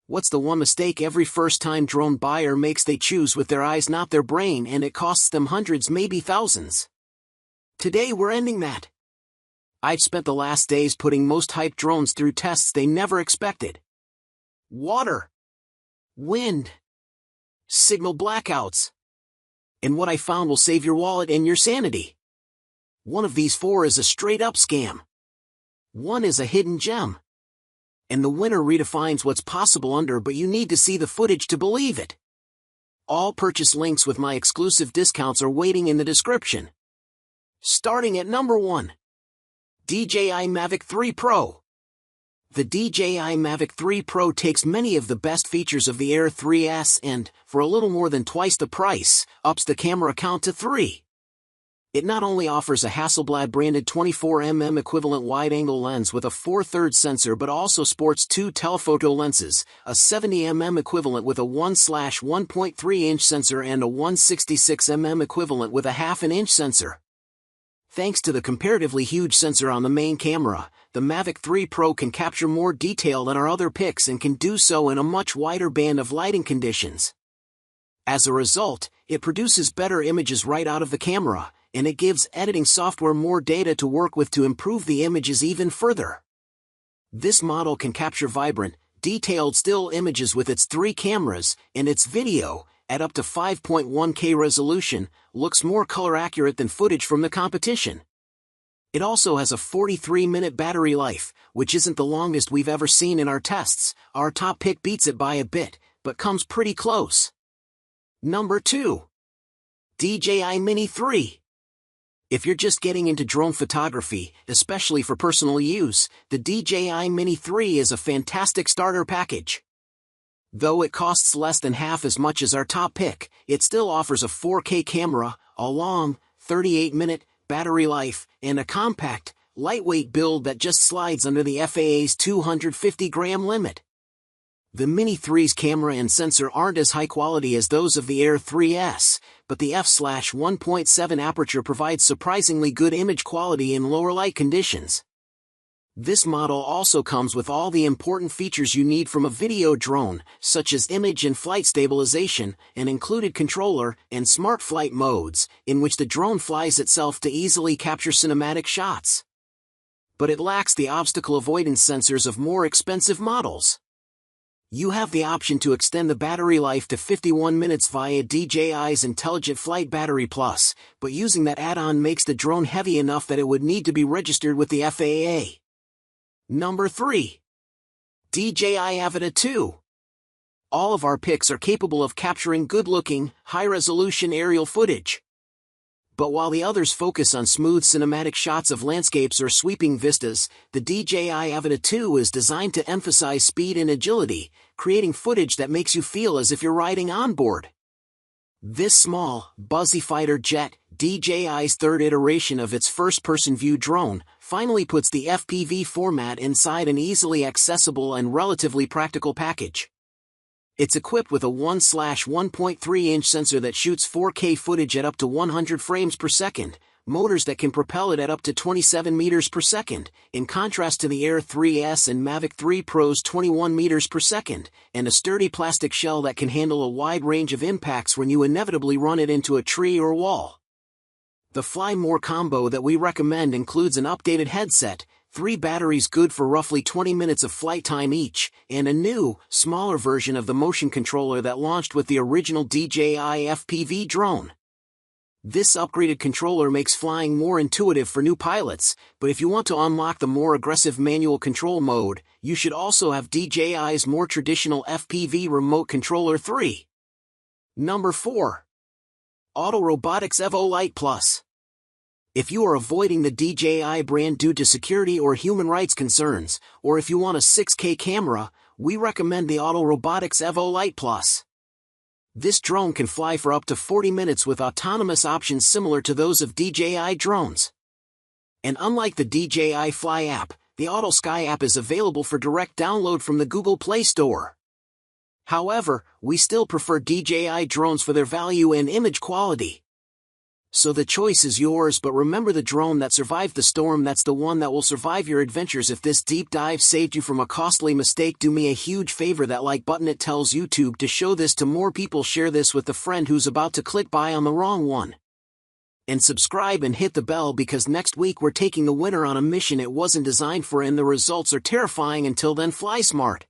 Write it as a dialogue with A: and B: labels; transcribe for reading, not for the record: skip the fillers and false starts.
A: What's the one mistake every first-time drone buyer makes? They choose with their eyes, not their brain, and it costs them hundreds, maybe thousands. Today we're ending that. I've spent the last days putting most hyped drones through tests they never expected. Water, wind, signal blackouts. And what I found will save your wallet and your sanity. One of these four is a straight-up scam. One is a hidden gem. And the winner redefines what's possible under, but you need to see the footage to believe it. All purchase links with my exclusive discounts are waiting in the description. Starting at number 1. DJI Mavic 3 Pro. The DJI Mavic 3 Pro takes many of the best features of the Air 3S and, for a little more than twice the price, ups the camera count to 3. It not only offers a Hasselblad-branded 24mm equivalent wide-angle lens with a 4/3 sensor but also sports 2 telephoto lenses, a 70mm equivalent with a 1/1.3-inch sensor and a 166mm equivalent with a 1/2-inch sensor. Thanks to the comparatively huge sensor on the main camera, the Mavic 3 Pro can capture more detail than our other picks and can do so in a much wider band of lighting conditions. As a result, it produces better images right out of the camera, and it gives editing software more data to work with to improve the images even further. This model can capture vibrant, detailed still images with its 3 cameras, and its video, at up to 5.1K resolution, looks more color accurate than footage from the competition. It also has a 43-minute battery life, which isn't the longest we've ever seen in our tests. Our top pick beats it by a bit, but comes pretty close. Number 2. DJI Mini 3. If you're just getting into drone photography, especially for personal use, the DJI Mini 3 is a fantastic starter package. Though it costs less than half as much as our top pick, it still offers a 4K camera, a long, 38-minute battery life, and a compact, lightweight build that just slides under the FAA's 250-gram limit. The Mini 3's camera and sensor aren't as high quality as those of the Air 3S, but the f/1.7 aperture provides surprisingly good image quality in lower light conditions. This model also comes with all the important features you need from a video drone, such as image and flight stabilization, an included controller, and smart flight modes, in which the drone flies itself to easily capture cinematic shots. But it lacks the obstacle avoidance sensors of more expensive models. You have the option to extend the battery life to 51 minutes via DJI's Intelligent Flight Battery Plus, but using that add-on makes the drone heavy enough that it would need to be registered with the FAA. Number 3. DJI Avata 2. All of our picks are capable of capturing good-looking, high-resolution aerial footage. But while the others focus on smooth cinematic shots of landscapes or sweeping vistas, the DJI Avata 2 is designed to emphasize speed and agility, creating footage that makes you feel as if you're riding on board. This small, buzzy fighter jet, DJI's third iteration of its first-person view drone, finally puts the FPV format inside an easily accessible and relatively practical package. It's equipped with a 1/1.3-inch sensor that shoots 4K footage at up to 100 frames per second, motors that can propel it at up to 27 meters per second, in contrast to the Air 3S and Mavic 3 Pro's 21 meters per second, and a sturdy plastic shell that can handle a wide range of impacts when you inevitably run it into a tree or wall. The Fly More combo that we recommend includes an updated headset, 3 batteries good for roughly 20 minutes of flight time each, and a new, smaller version of the motion controller that launched with the original DJI FPV drone. This upgraded controller makes flying more intuitive for new pilots, but if you want to unlock the more aggressive manual control mode, you should also have DJI's more traditional FPV remote controller 3. Number 4. Autel Robotics Evo Lite Plus. If you are avoiding the DJI brand due to security or human rights concerns, or if you want a 6K camera, we recommend the Autel Robotics Evo Lite Plus. This drone can fly for up to 40 minutes with autonomous options similar to those of DJI drones. And unlike the DJI Fly app, the Autel Sky app is available for direct download from the Google Play Store. However, we still prefer DJI drones for their value and image quality. So the choice is yours, but remember, the drone that survived the storm, that's the one that will survive your adventures. If this deep dive saved you from a costly mistake, do me a huge favor, that like button, it tells YouTube to show this to more people. Share this with a friend who's about to click buy on the wrong one. And subscribe and hit the bell, because next week we're taking the winner on a mission it wasn't designed for, and the results are terrifying. Until then, fly smart.